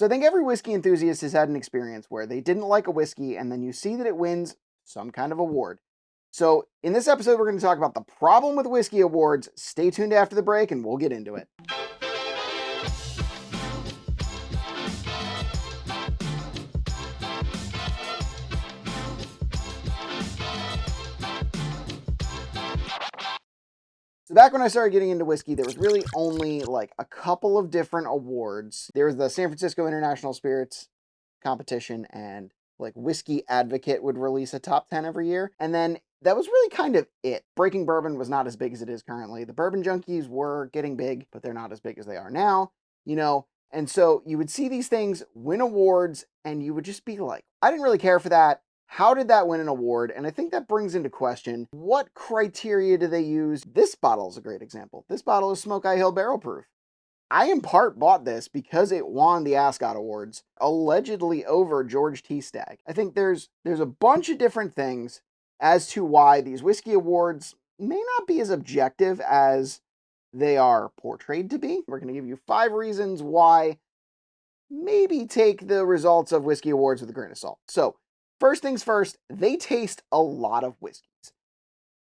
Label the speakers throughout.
Speaker 1: So I think every whiskey enthusiast has had an experience where they didn't like a whiskey and then you see that it wins some kind of award. So in this episode, we're going to talk about the problem with whiskey awards. Stay tuned after the break and we'll get into it. So back when I started getting into whiskey, there was really only like a couple of different awards. There was the San Francisco International Spirits competition, and like Whiskey Advocate would release a top 10 every year. And then that was really kind of it. Breaking Bourbon was not as big as it is currently. The Bourbon Junkies were getting big, but they're not as big as they are now, you know. And so you would see these things win awards and you would just be like, I didn't really care for that. How did that win an award? And I think that brings into question, what criteria do they use? This bottle is a great example. This bottle is Smoke Eye Hill Barrel Proof. I in part bought this because it won the Ascot Awards, allegedly over George T. Stagg. I think there's a bunch of different things as to why these whiskey awards may not be as objective as they are portrayed to be. We're going to give you 5 reasons why maybe take the results of whiskey awards with a grain of salt. So, first things first, they taste a lot of whiskeys.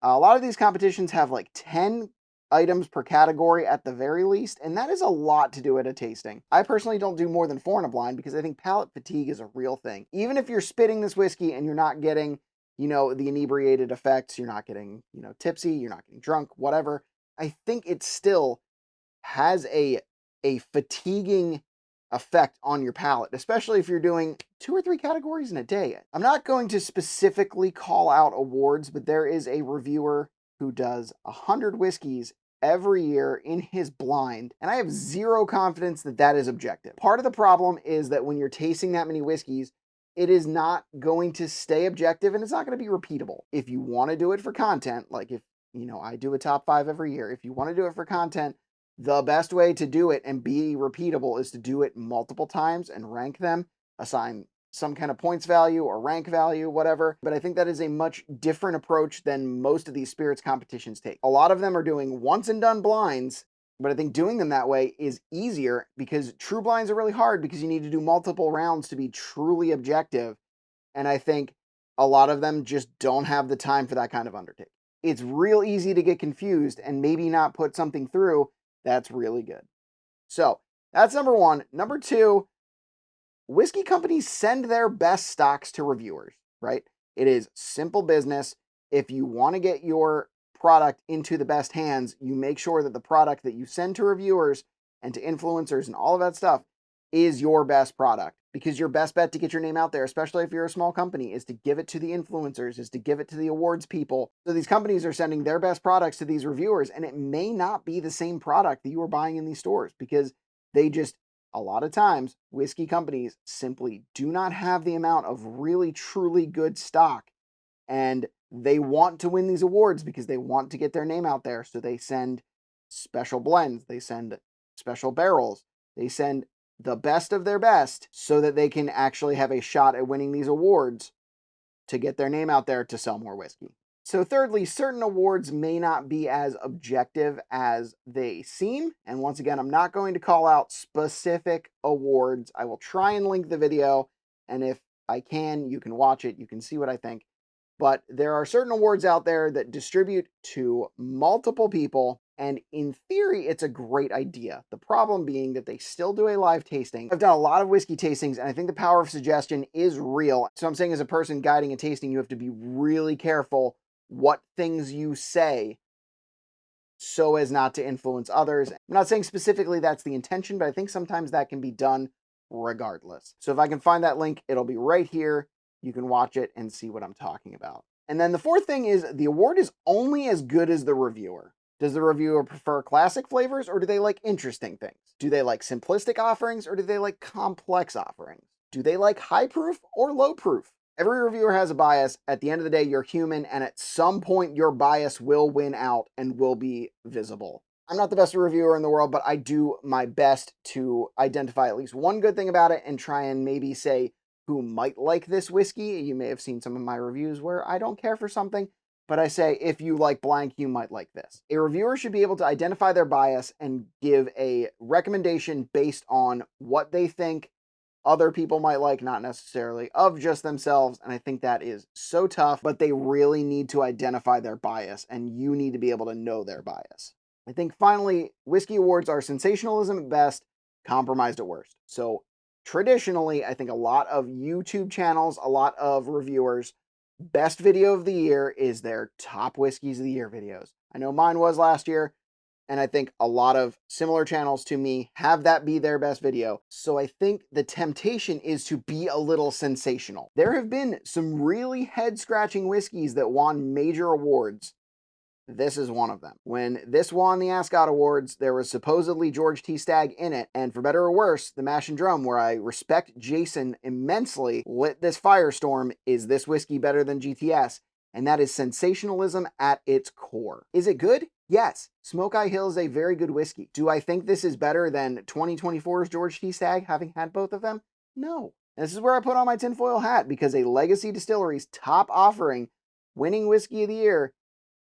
Speaker 1: A lot of these competitions have like 10 items per category at the very least, and that is a lot to do at a tasting. I personally don't do more than 4 in a blind because I think palate fatigue is a real thing. Even if you're spitting this whiskey and you're not getting, the inebriated effects, you're not getting, tipsy, you're not getting drunk, whatever, I think it still has a fatiguing effect on your palate, especially if you're doing 2 or 3 categories in a day. I'm not going to specifically call out awards, but there is a reviewer who does 100 whiskeys every year in his blind, and I have zero confidence that that is objective. Part of the problem is that when you're tasting that many whiskeys, it is not going to stay objective and it's not going to be repeatable. If you want to do it for content, like if, I do a top 5 every year, if you want to do it for content, the best way to do it and be repeatable is to do it multiple times and rank them, assign some kind of points value or rank value, whatever. But I think that is a much different approach than most of these spirits competitions take. A lot of them are doing once and done blinds, but I think doing them that way is easier because true blinds are really hard because you need to do multiple rounds to be truly objective. And I think a lot of them just don't have the time for that kind of undertaking. It's real easy to get confused and maybe not put something through that's really good. So that's number 1. Number 2, whiskey companies send their best stocks to reviewers, right? It is simple business. If you want to get your product into the best hands, you make sure that the product that you send to reviewers and to influencers and all of that stuff is your best product, because your best bet to get your name out there, especially if you're a small company, is to give it to the influencers, is to give it to the awards people. So these companies are sending their best products to these reviewers, and it may not be the same product that you are buying in these stores because they just, a lot of times, whiskey companies simply do not have the amount of really, truly good stock. And they want to win these awards because they want to get their name out there. So they send special blends, they send special barrels, they send the best of their best so that they can actually have a shot at winning these awards to get their name out there to sell more whiskey. So thirdly, certain awards may not be as objective as they seem. And once again, I'm not going to call out specific awards. I will try and link the video. And if I can, you can watch it. You can see what I think. But there are certain awards out there that distribute to multiple people. And in theory, it's a great idea. The problem being that they still do a live tasting. I've done a lot of whiskey tastings, and I think the power of suggestion is real. So I'm saying as a person guiding a tasting, you have to be really careful what things you say so as not to influence others. I'm not saying specifically that's the intention, but I think sometimes that can be done regardless. So if I can find that link, it'll be right here. You can watch it and see what I'm talking about. And then the fourth thing is the award is only as good as the reviewer. Does the reviewer prefer classic flavors or do they like interesting things? Do they like simplistic offerings or do they like complex offerings? Do they like high proof or low proof? Every reviewer has a bias. At the end of the day, you're human, and at some point your bias will win out and will be visible. I'm not the best reviewer in the world, but I do my best to identify at least one good thing about it and try and maybe say who might like this whiskey. You may have seen some of my reviews where I don't care for something, but I say, if you like blank, you might like this. A reviewer should be able to identify their bias and give a recommendation based on what they think other people might like, not necessarily of just themselves. And I think that is so tough, but they really need to identify their bias, and you need to be able to know their bias. I think finally, whiskey awards are sensationalism at best, compromised at worst. So traditionally, I think a lot of YouTube channels, a lot of reviewers, best video of the year is their top whiskeys of the year videos. I know mine was last year, and I think a lot of similar channels to me have that be their best video. So I think the temptation is to be a little sensational. There have been some really head-scratching whiskeys that won major awards. This is one of them. When this won the Ascot Awards, there was supposedly George T. Stagg in it, and for better or worse, the Mash and Drum, where I respect Jason immensely, lit this firestorm. Is this whiskey better than GTS? And that is sensationalism at its core. Is it good? Yes. Smoke Eye Hill is a very good whiskey. Do I think this is better than 2024's George T. Stagg, having had both of them? No. This is where I put on my tinfoil hat, because a legacy distillery's top offering, winning whiskey of the year,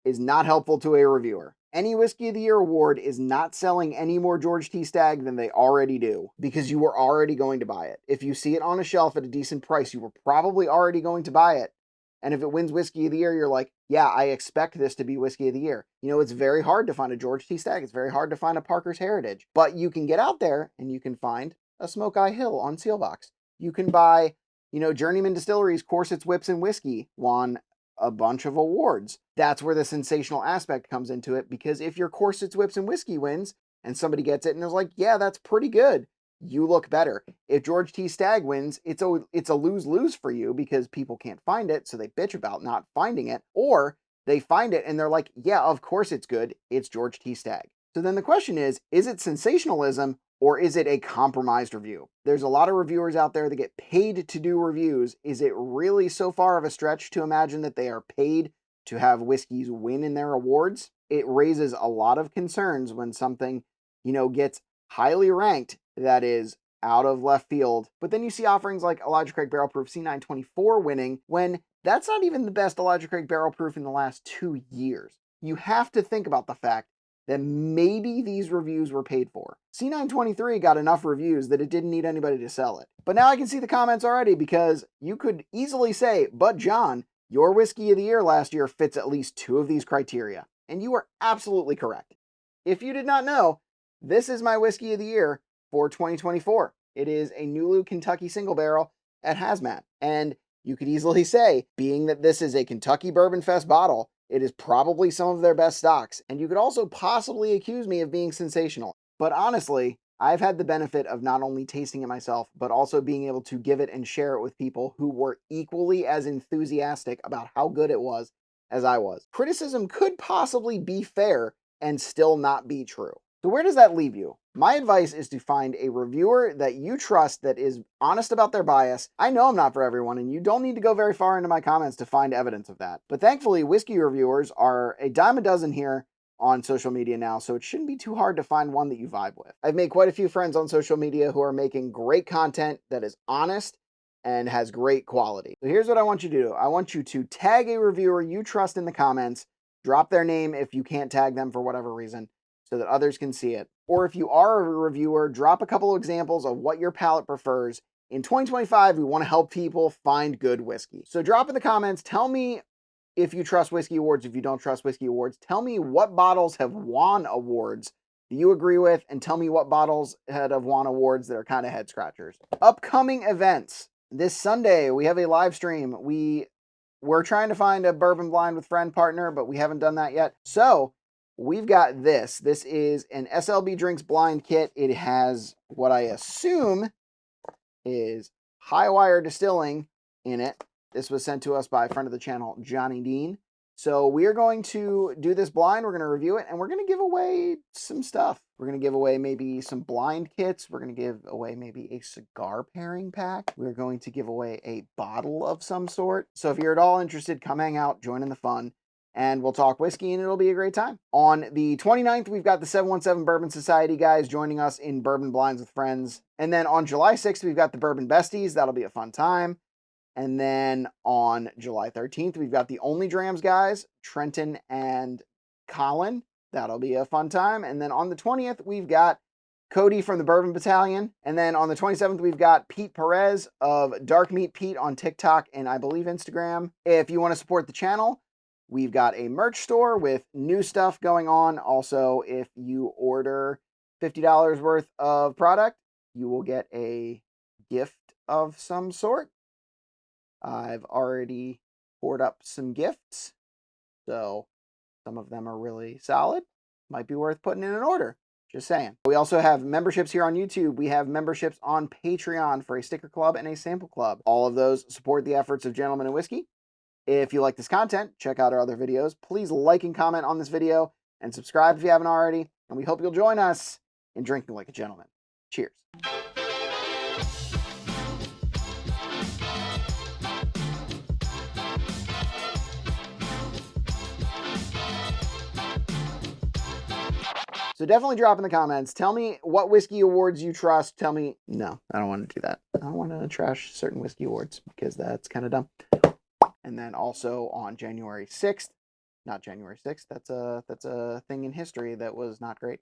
Speaker 1: is not helpful to a reviewer. Any Whiskey of the Year award is not selling any more George T. Stagg than they already do, because you were already going to buy it. If you see it on a shelf at a decent price, you were probably already going to buy it. And if it wins Whiskey of the Year, you're like, yeah, I expect this to be Whiskey of the Year. You know, it's very hard to find a George T. Stagg. It's very hard to find a Parker's Heritage. But you can get out there and you can find a Smoke Eye Hill on Sealbox. You can buy, Journeyman Distilleries, Corsets, Whips, and Whiskey won a bunch of awards. That's where the sensational aspect comes into it, because if your Corsets, Whips, and Whiskey wins and somebody gets it and is like, yeah, that's pretty good, you look better. If George T. Stagg wins, it's a lose-lose for you, because people can't find it, so they bitch about not finding it, or they find it and they're like, yeah, of course it's good, it's George T. Stagg. So then the question is it sensationalism, or is it a compromised review? There's a lot of reviewers out there that get paid to do reviews. Is it really so far of a stretch to imagine that they are paid to have whiskeys win in their awards? It raises a lot of concerns when something, gets highly ranked that is out of left field. But then you see offerings like Elijah Craig Barrel Proof C924 winning, when that's not even the best Elijah Craig Barrel Proof in the last 2 years. You have to think about the fact that maybe these reviews were paid for. C923 got enough reviews that it didn't need anybody to sell it. But now I can see the comments already, because you could easily say, but John, your Whiskey of the Year last year fits at least 2 of these criteria. And you are absolutely correct. If you did not know, this is my Whiskey of the Year for 2024. It is a Nulu Kentucky single barrel at Hazmat. And you could easily say, being that this is a Kentucky Bourbon Fest bottle, it is probably some of their best stocks. And you could also possibly accuse me of being sensational. But honestly, I've had the benefit of not only tasting it myself, but also being able to give it and share it with people who were equally as enthusiastic about how good it was as I was. Criticism could possibly be fair and still not be true. So where does that leave you? My advice is to find a reviewer that you trust, that is honest about their bias. I know I'm not for everyone, and you don't need to go very far into my comments to find evidence of that. But thankfully, whiskey reviewers are a dime a dozen here on social media now, so it shouldn't be too hard to find one that you vibe with. I've made quite a few friends on social media who are making great content that is honest and has great quality. So here's what I want you to do. I want you to tag a reviewer you trust in the comments, drop their name if you can't tag them for whatever reason, so that others can see it. Or if you are a reviewer, drop a couple of examples of what your palate prefers. In 2025, we want to help people find good whiskey. So drop in the comments, tell me if you trust whiskey awards, if you don't trust whiskey awards. Tell me what bottles have won awards that you agree with, and tell me what bottles have won awards that are kind of head scratchers. Upcoming events. This Sunday, we have a live stream. We're trying to find a bourbon blind with friend partner, but we haven't done that yet. So we've got this. This is an SLB Drinks blind kit. It has what I assume is Highwire Distilling in it. This was sent to us by a friend of the channel, Johnny Dean. So we are going to do this blind. We're going to review it, and we're going to give away some stuff. We're going to give away maybe some blind kits. We're going to give away maybe a cigar pairing pack. We're going to give away a bottle of some sort. So if you're at all interested, come hang out, join in the fun, and we'll talk whiskey, and it'll be a great time. On the 29th, we've got the 717 Bourbon Society guys joining us in Bourbon Blinds with Friends. And then on July 6th, we've got the Bourbon Besties. That'll be a fun time. And then on July 13th, we've got the Only Drams guys, Trenton and Colin. That'll be a fun time. And then on the 20th, we've got Cody from the Bourbon Battalion. And then on the 27th, we've got Pete Perez of Dark Meat Pete on TikTok and I believe Instagram. If you want to support the channel, we've got a merch store with new stuff going on. Also, if you order $50 worth of product, you will get a gift of some sort. I've already poured up some gifts, so some of them are really solid. Might be worth putting in an order. Just saying. We also have memberships here on YouTube. We have memberships on Patreon for a sticker club and a sample club. All of those support the efforts of Gentlemen and Whiskey. If you like this content, check out our other videos. Please like and comment on this video and subscribe if you haven't already. And we hope you'll join us in drinking like a gentleman. Cheers. So definitely drop in the comments. Tell me what whiskey awards you trust. Tell me, no, I don't want to do that. I don't want to trash certain whiskey awards because that's kind of dumb. And then also on January 6th, not January 6th, that's a thing in history that was not great.